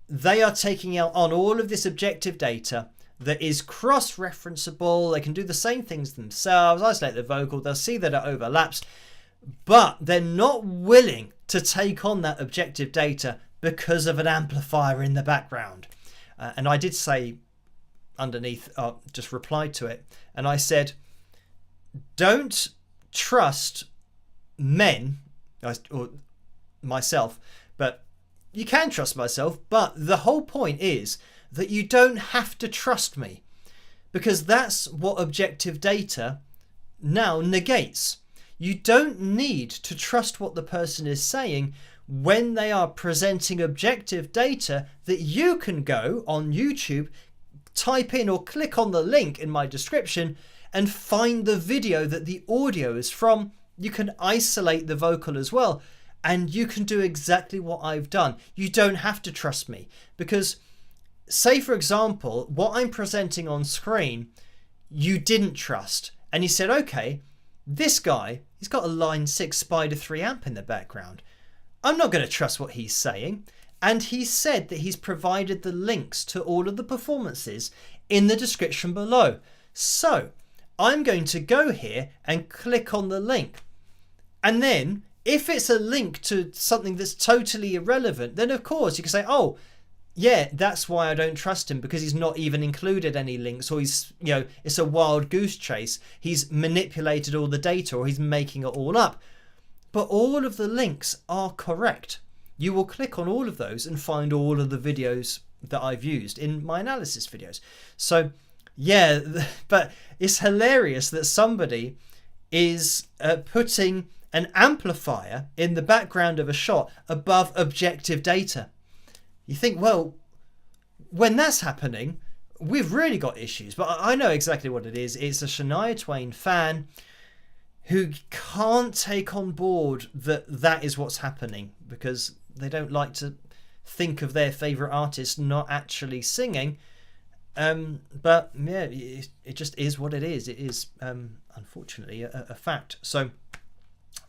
they are taking out on all of this objective data that is cross-referenceable. They can do the same things themselves, isolate the vocal, they'll see that it overlaps, but they're not willing to take on that objective data because of an amplifier in the background. And I did say underneath, just replied to it, and I said, don't trust men, or myself, but you can trust myself, but the whole point is that you don't have to trust me, because that's what objective data now negates. You don't need to trust what the person is saying when they are presenting objective data that you can go on YouTube, type in or click on the link in my description and find the video that the audio is from. You can isolate the vocal as well, and you can do exactly what I've done. You don't have to trust me, because say, for example, what I'm presenting on screen, you didn't trust. And you said, okay, this guy, he's got a line 6 Spider 3 amp in the background. I'm not going to trust what he's saying. And he said that he's provided the links to all of the performances in the description below. So I'm going to go here and click on the link. And then if it's a link to something that's totally irrelevant, then of course you can say, oh, yeah, that's why I don't trust him, because he's not even included any links, or he's, it's a wild goose chase. He's manipulated all the data, or he's making it all up. But all of the links are correct. You will click on all of those and find all of the videos that I've used in my analysis videos. So but it's hilarious that somebody is putting an amplifier in the background of a shot above objective data. You think, well, when that's happening, we've really got issues. But I know exactly what it is. It's a Shania Twain fan who can't take on board that is what's happening, because they don't like to think of their favourite artist not actually singing. But yeah, it just is what it is. It is unfortunately a fact. So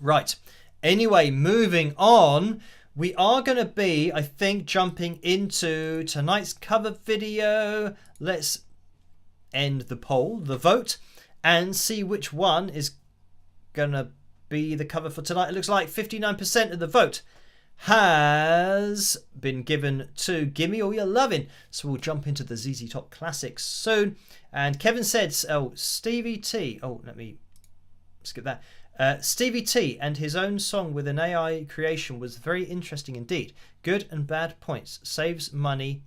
right. Anyway, moving on. We are going to be, I think, jumping into tonight's cover video. Let's end the poll, the vote, and see which one is going to be the cover for tonight. It looks like 59% of the vote has been given to Gimme All Your Lovin'. So we'll jump into the ZZ Top Classics soon. And Kevin said, oh, Stevie T. Oh, let me skip that. Stevie T and his own song with an AI creation was very interesting indeed. Good and bad points. Saves money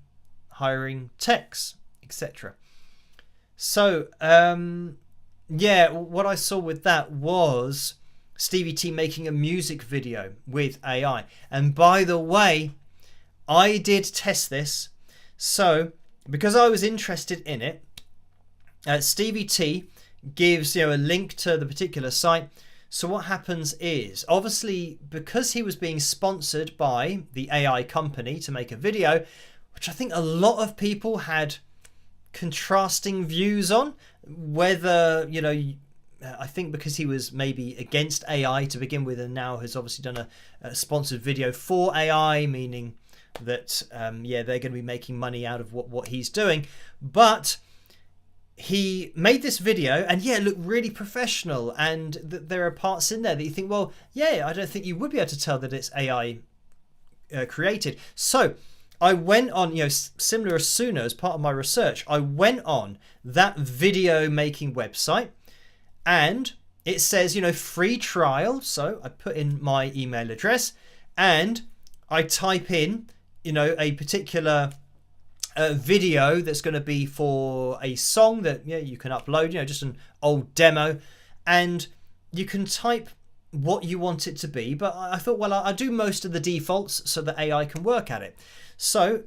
hiring techs, etc. So, yeah, what I saw with that was Stevie T making a music video with AI. And by the way, I did test this. So, because I was interested in it, Stevie T gives a link to the particular site. So what happens is, obviously, because he was being sponsored by the AI company to make a video, which I think a lot of people had contrasting views on, whether, I think because he was maybe against AI to begin with and now has obviously done a sponsored video for AI, meaning that, they're going to be making money out of what he's doing. But he made this video and it looked really professional, and there are parts in there that you think, well, I don't think you would be able to tell that it's AI created. So I went on, similar as Suno, as part of my research, I went on that video making website and it says, free trial. So I put in my email address and I type in, a particular video that's going to be for a song that you can upload, just an old demo, and you can type what you want it to be. But I thought, well, I'll do most of the defaults so that AI can work at it. So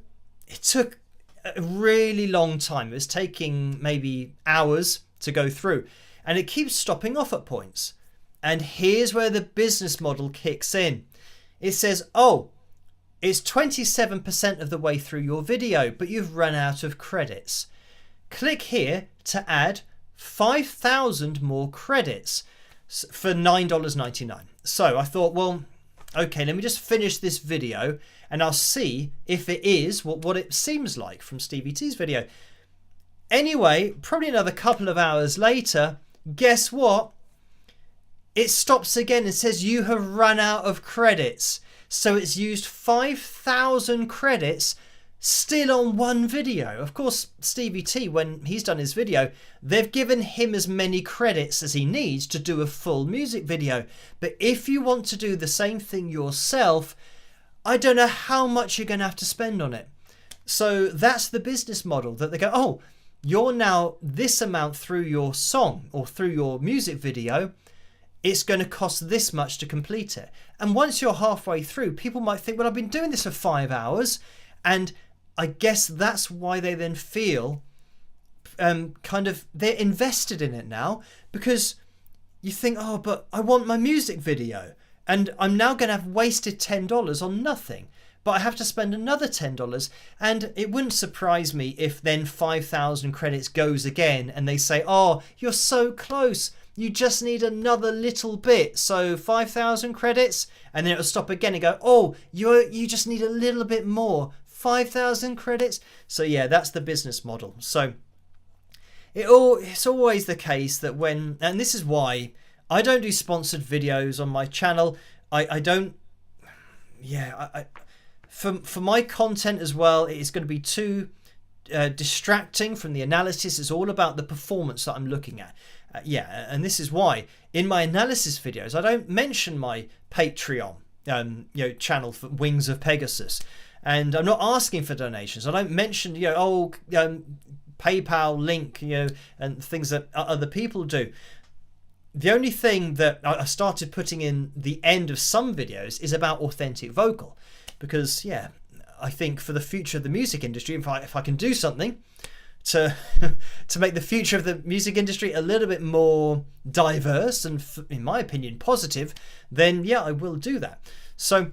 it took a really long time. It was taking maybe hours to go through, and it keeps stopping off at points. And here's where the business model kicks in. It says, oh, it's 27% of the way through your video, but you've run out of credits. Click here to add 5,000 more credits for $9.99. So I thought, well, okay, let me just finish this video and I'll see if it is what it seems like from Stevie T's video. Anyway, probably another couple of hours later, guess what? It stops again and says you have run out of credits. So it's used 5,000 credits still on one video. Of course, Stevie T, when he's done his video, they've given him as many credits as he needs to do a full music video. But if you want to do the same thing yourself, I don't know how much you're going to have to spend on it. So that's the business model, that they go, oh, you're now this amount through your song or through your music video. It's going to cost this much to complete it. And once you're halfway through, people might think, well, I've been doing this for 5 hours. And I guess that's why they then feel they're invested in it now, because you think, oh, but I want my music video and I'm now going to have wasted $10 on nothing. But I have to spend another $10. And it wouldn't surprise me if then 5,000 credits goes again and they say, oh, you're so close. You just need another little bit. So 5,000 credits, and then it'll stop again and go, oh, you just need a little bit more. 5,000 credits. So yeah, that's the business model. So it's always the case that and this is why I don't do sponsored videos on my channel. I don't, for my content as well, it's going to be too distracting from the analysis. It's all about the performance that I'm looking at. And this is why in my analysis videos I don't mention my Patreon channel for Wings of Pegasus, and I'm not asking for donations. I don't mention PayPal link and things that other people do. The only thing that I started putting in the end of some videos is about authentic vocal, because I think for the future of the music industry, if I can do something to make the future of the music industry a little bit more diverse and, in my opinion, positive, then I will do that. So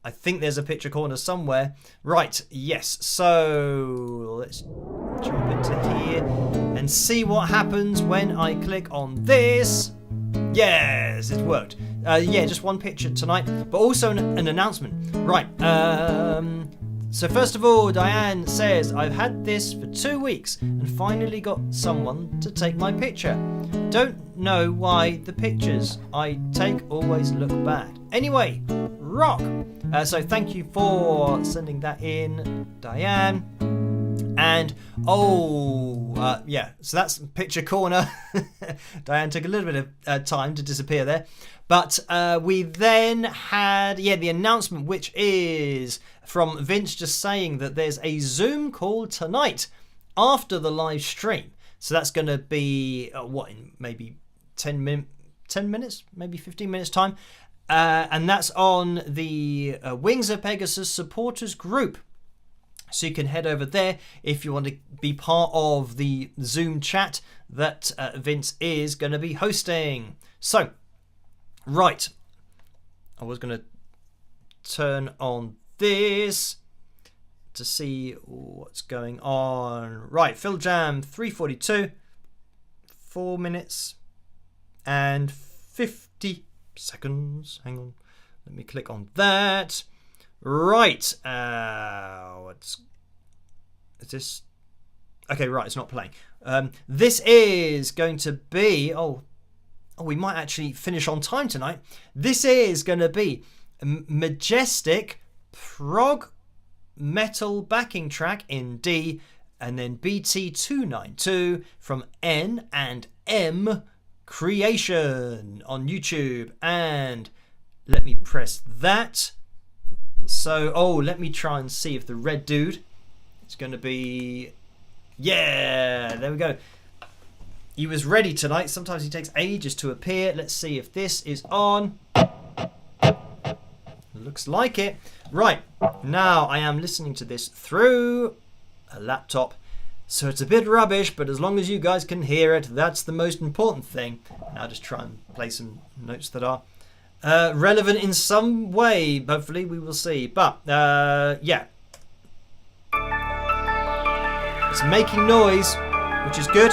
I think there's a picture corner somewhere. Right, yes. So let's jump into here and see what happens when I click on this. Yes, it worked. Yeah, just one picture tonight, but also an announcement. Right. So first of all, Diane says, I've had this for 2 weeks and finally got someone to take my picture. Don't know why the pictures I take always look bad. Anyway, rock. So thank you for sending that in, Diane. And yeah, so that's picture corner. Diane took a little bit of time to disappear there, but we then had the announcement, which is from Vince just saying that there's a Zoom call tonight after the live stream. So that's going to be in maybe 10 minutes, maybe 15 minutes time, and that's on the Wings of Pegasus supporters group. So you can head over there if you want to be part of the Zoom chat that Vince is going to be hosting. So, right. I was going to turn on this to see what's going on. Right, Phil Jam 3:42, 4 minutes and 50 seconds. Hang on. Let me click on that. Right, is this? Okay, right, it's not playing. This is going to be, we might actually finish on time tonight. This is going to be a majestic prog metal backing track in D, and then BT292 from N and M Creation on YouTube. And let me press that. So, let me try and see if the red dude is going to be... Yeah, there we go. He was ready tonight. Sometimes he takes ages to appear. Let's see if this is on. Looks like it. Right, now I am listening to this through a laptop. So it's a bit rubbish, but as long as you guys can hear it, that's the most important thing. I'll just try and play some notes that are relevant in some way. Hopefully we will see, but yeah, it's making noise, which is good.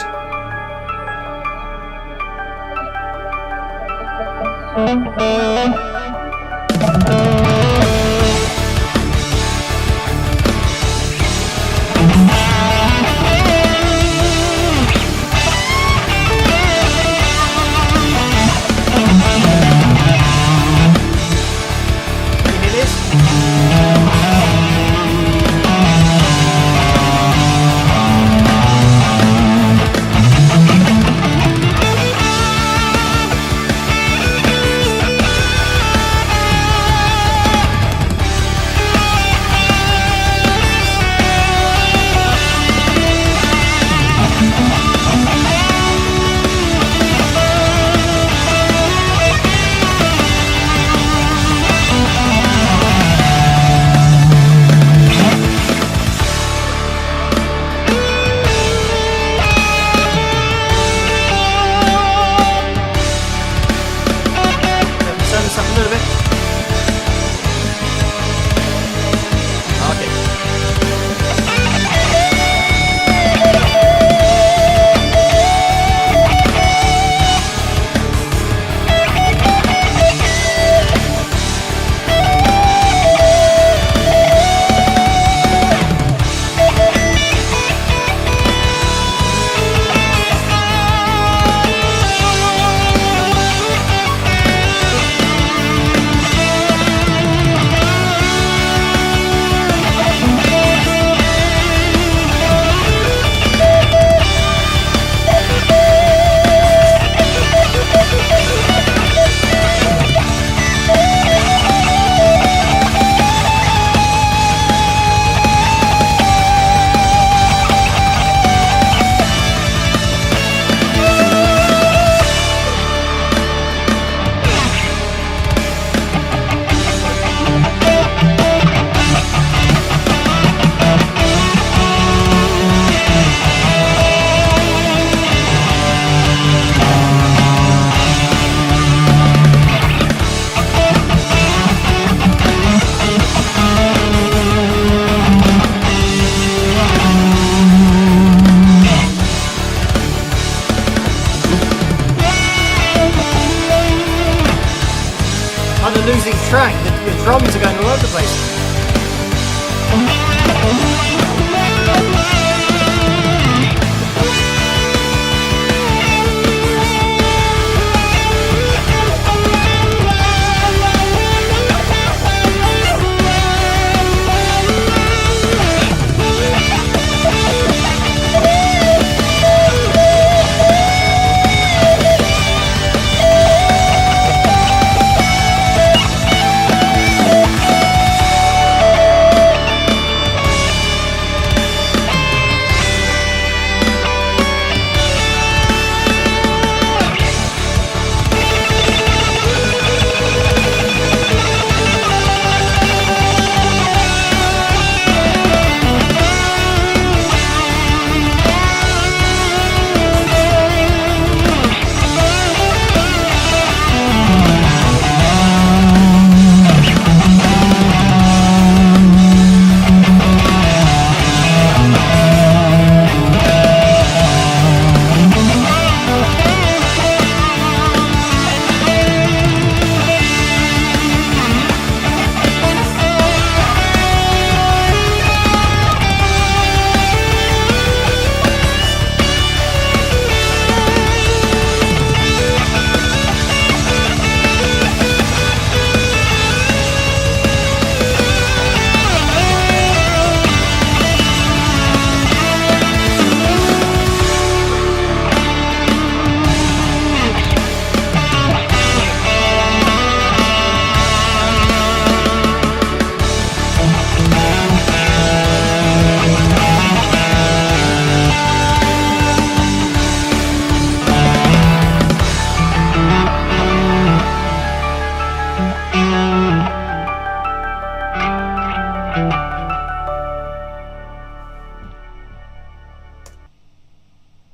losing track. The drums are going all over the place.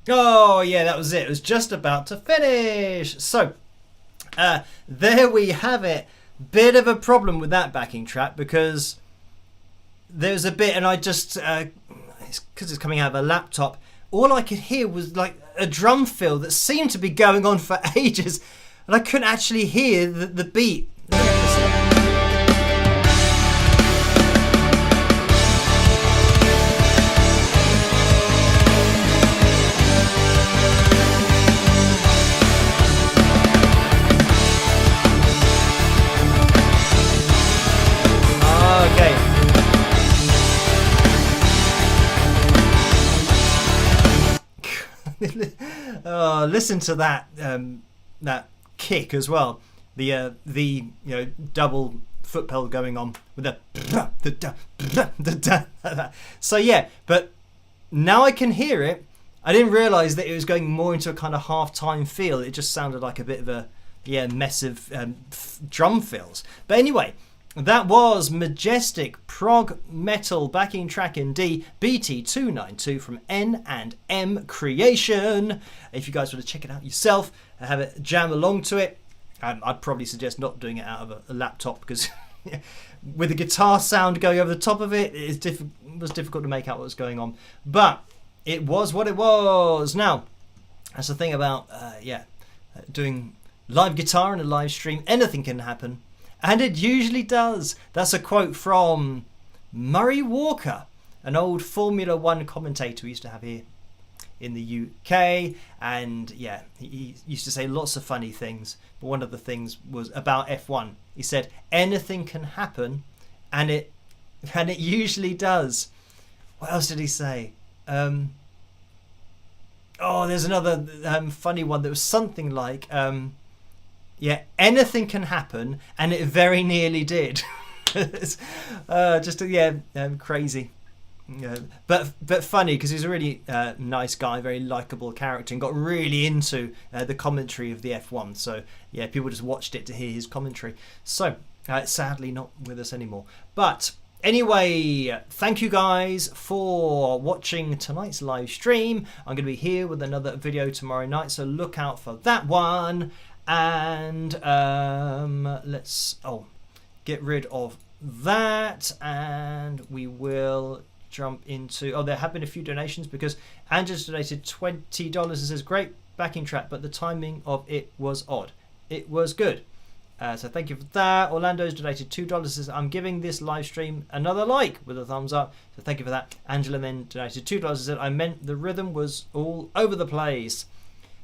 Oh yeah, that was it. It was just about to finish. So there we have it. Bit of a problem with that backing track because there's a bit, and I just it's because it's coming out of a laptop. All I could hear was like a drum fill that seemed to be going on for ages, and I couldn't actually hear the beat. Oh, listen to that that kick as well. The double foot pedal going on with the so yeah, but now I can hear it. I didn't realise that it was going more into a kind of half-time feel. It just sounded like a bit of a mess of drum fills. But anyway, that was Majestic Prog Metal backing track in D, BT292 from N&M Creation. If you guys want to check it out yourself and have a jam along to it, I'd probably suggest not doing it out of a laptop because with the guitar sound going over the top of it, it was difficult to make out what was going on. But it was what it was. Now, that's the thing about doing live guitar in a live stream. Anything can happen. And it usually does. That's a quote from Murray Walker, an old Formula One commentator we used to have here in the UK. And yeah, he used to say lots of funny things. But one of the things was about F1. He said, anything can happen, and it usually does. What else did he say? There's another funny one that was something like... anything can happen, and it very nearly did. Crazy. But funny because he's a really nice guy, very likable character, and got really into the commentary of the F1. So yeah, people just watched it to hear his commentary. So sadly not with us anymore. But anyway, thank you guys for watching tonight's live stream. I'm going to be here with another video tomorrow night, so look out for that one. And let's get rid of that, and we will jump into there have been a few donations because Andrew's donated $20 and says great backing track, but the timing of it was odd. It was good. So thank you for that. Orlando's donated $2. Says, I'm giving this live stream another like with a thumbs up. So thank you for that. Angela then donated $2. Said, I meant the rhythm was all over the place.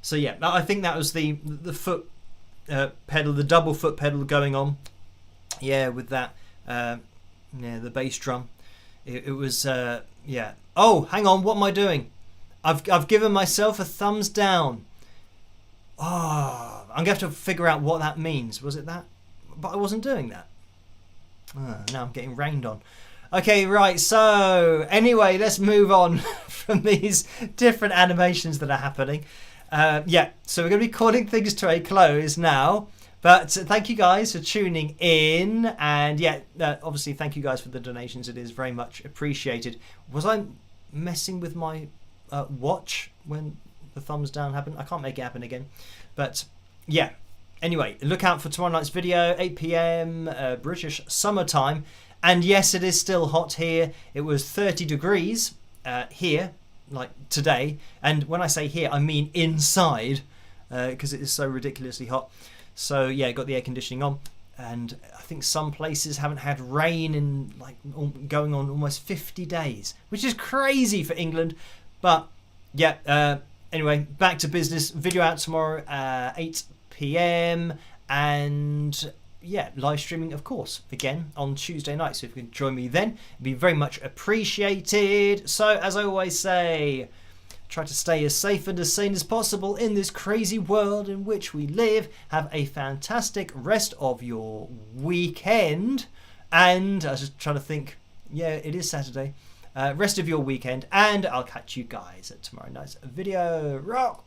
So yeah, I think that was the foot pedal, the double foot pedal going on. Yeah, with that. The bass drum. It was yeah. Oh, hang on. What am I doing? I've given myself a thumbs down. Oh, I'm going to have to figure out what that means. Was it that? But I wasn't doing that. Now I'm getting rained on. Okay, right. So anyway, let's move on from these different animations that are happening. Yeah, so we're going to be calling things to a close now. But thank you guys for tuning in. And yeah, obviously thank you guys for the donations. It is very much appreciated. Was I messing with my watch when the thumbs down happened? I can't make it happen again. But yeah, anyway, look out for tomorrow night's video, 8 p.m. British summertime. And yes, it is still hot here. It was 30 degrees here, like today. And when I say here, I mean inside, because it is so ridiculously hot. So yeah, got the air conditioning on, and I think some places haven't had rain in like going on almost 50 days, which is crazy for England. But yeah, anyway, back to business. Video out tomorrow at 8 p.m. and yeah, live streaming, of course, again on Tuesday night. So if you can join me then, it'd be very much appreciated. So as I always say, try to stay as safe and as sane as possible in this crazy world in which we live. Have a fantastic rest of your weekend. And I was just trying to think, yeah, it is Saturday. Rest of your weekend. And I'll catch you guys at tomorrow night's video. Rock!